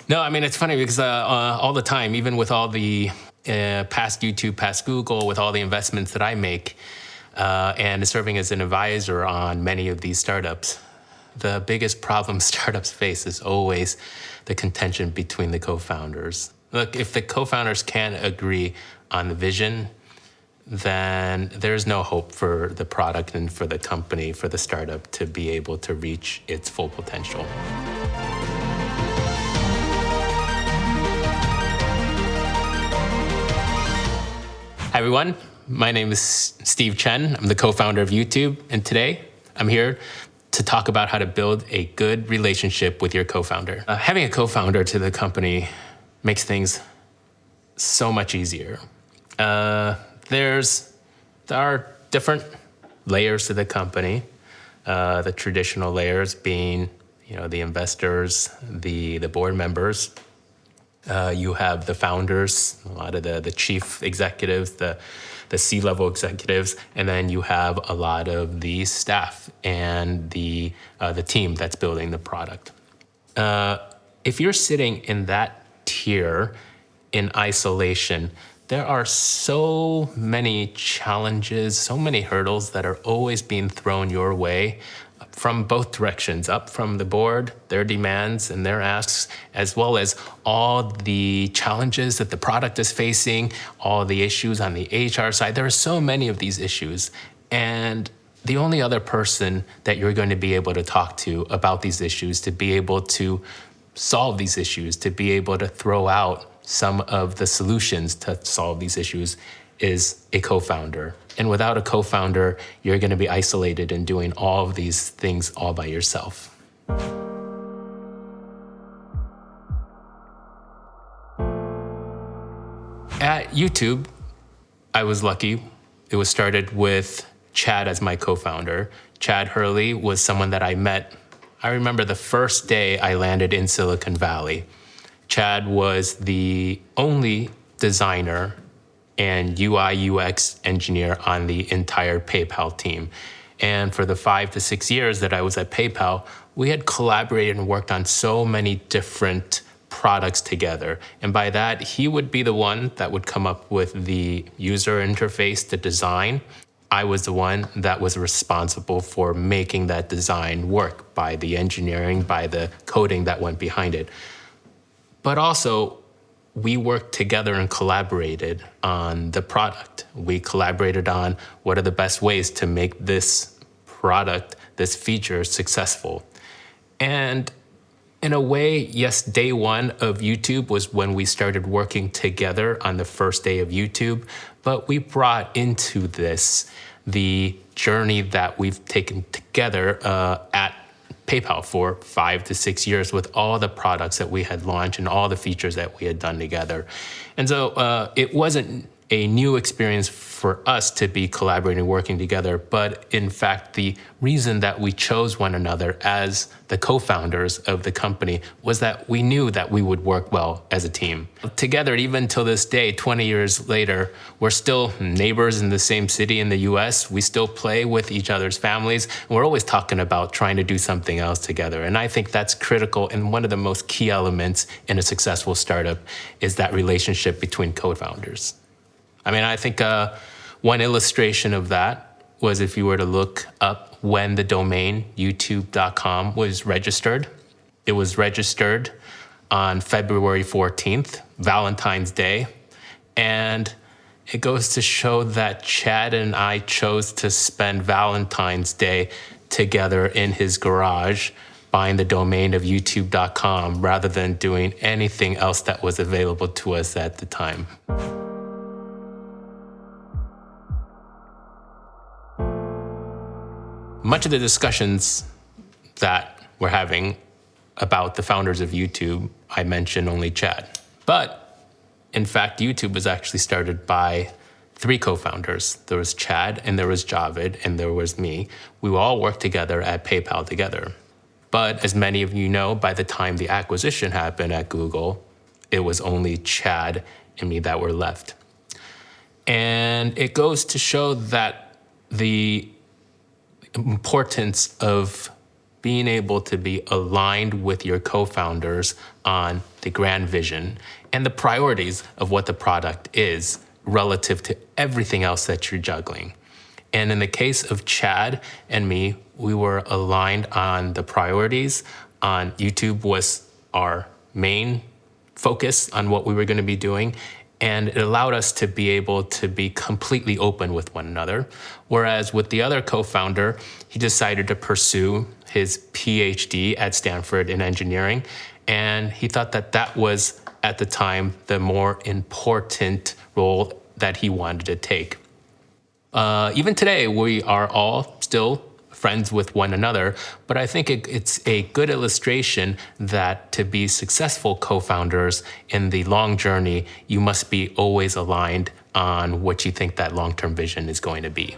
No, I mean, it's funny because all the time, even with all the past YouTube, past Google, with all the investments that I make and serving as an advisor on many of these startups, the biggest problem startups face is always the contention between the co-founders. Look, if the co-founders can't agree on the vision, then there's no hope for the product and for the company, for the startup to be able to reach its full potential. Hi everyone, my name is Steve Chen. I'm the co-founder of YouTube, and today I'm here to talk about how to build a good relationship with your co-founder. Having a co-founder to the company makes things so much easier. There are different layers to the company. The traditional layers being, the investors, the board members. You have the founders, a lot of the chief executives, the C-level executives, and then you have a lot of the staff and the team that's building the product. If you're sitting in that tier in isolation, there are so many challenges, so many hurdles that are always being thrown your way from both directions, up from the board, their demands and their asks, as well as all the challenges that the product is facing, all the issues on the HR side. There are so many of these issues. And the only other person that you're going to be able to talk to about these issues, to be able to solve these issues, to be able to throw out some of the solutions to solve these issues is a co-founder. And without a co-founder, you're going to be isolated and doing all of these things all by yourself. At YouTube, I was lucky. It was started with Chad as my co-founder. Chad Hurley was someone that I met. I remember the first day I landed in Silicon Valley. Chad was the only designer and UI UX engineer on the entire PayPal team. And for the 5 to 6 years that I was at PayPal, we had collaborated and worked on so many different products together. And by that, he would be the one that would come up with the user interface, the design. I was the one that was responsible for making that design work by the engineering, by the coding that went behind it. But also, we worked together and collaborated on the product. We collaborated on what are the best ways to make this product, this feature successful. And in a way, yes, day one of YouTube was when we started working together on the first day of YouTube, but we brought into this the journey that we've taken together at PayPal for 5 to 6 years with all the products that we had launched and all the features that we had done together. And so it wasn't a new experience for us to be collaborating, working together, but in fact, the reason that we chose one another as the co-founders of the company was that we knew that we would work well as a team. Together, even till this day, 20 years later, we're still neighbors in the same city in the US. We still play with each other's families. And we're always talking about trying to do something else together. And I think that's critical, and one of the most key elements in a successful startup is that relationship between co-founders. I mean, I think one illustration of that was if you were to look up when the domain youtube.com was registered. It was registered on February 14th, Valentine's Day. And it goes to show that Chad and I chose to spend Valentine's Day together in his garage buying the domain of youtube.com rather than doing anything else that was available to us at the time. Much of the discussions that we're having about the founders of YouTube, I mention only Chad. But in fact, YouTube was actually started by 3 co-founders. There was Chad, and there was Javed, and there was me. We all worked together at PayPal together. But as many of you know, by the time the acquisition happened at Google, it was only Chad and me that were left. And it goes to show that the importance of being able to be aligned with your co-founders on the grand vision, and the priorities of what the product is relative to everything else that you're juggling. And in the case of Chad and me, we were aligned on the priorities. On YouTube was our main focus on what we were going to be doing. And it allowed us to be able to be completely open with one another. Whereas with the other co-founder, he decided to pursue his PhD at Stanford in engineering. And he thought that that was, at the time, the more important role that he wanted to take. Even today, we are all still friends with one another, but I think it's a good illustration that to be successful co-founders in the long journey, you must be always aligned on what you think that long-term vision is going to be.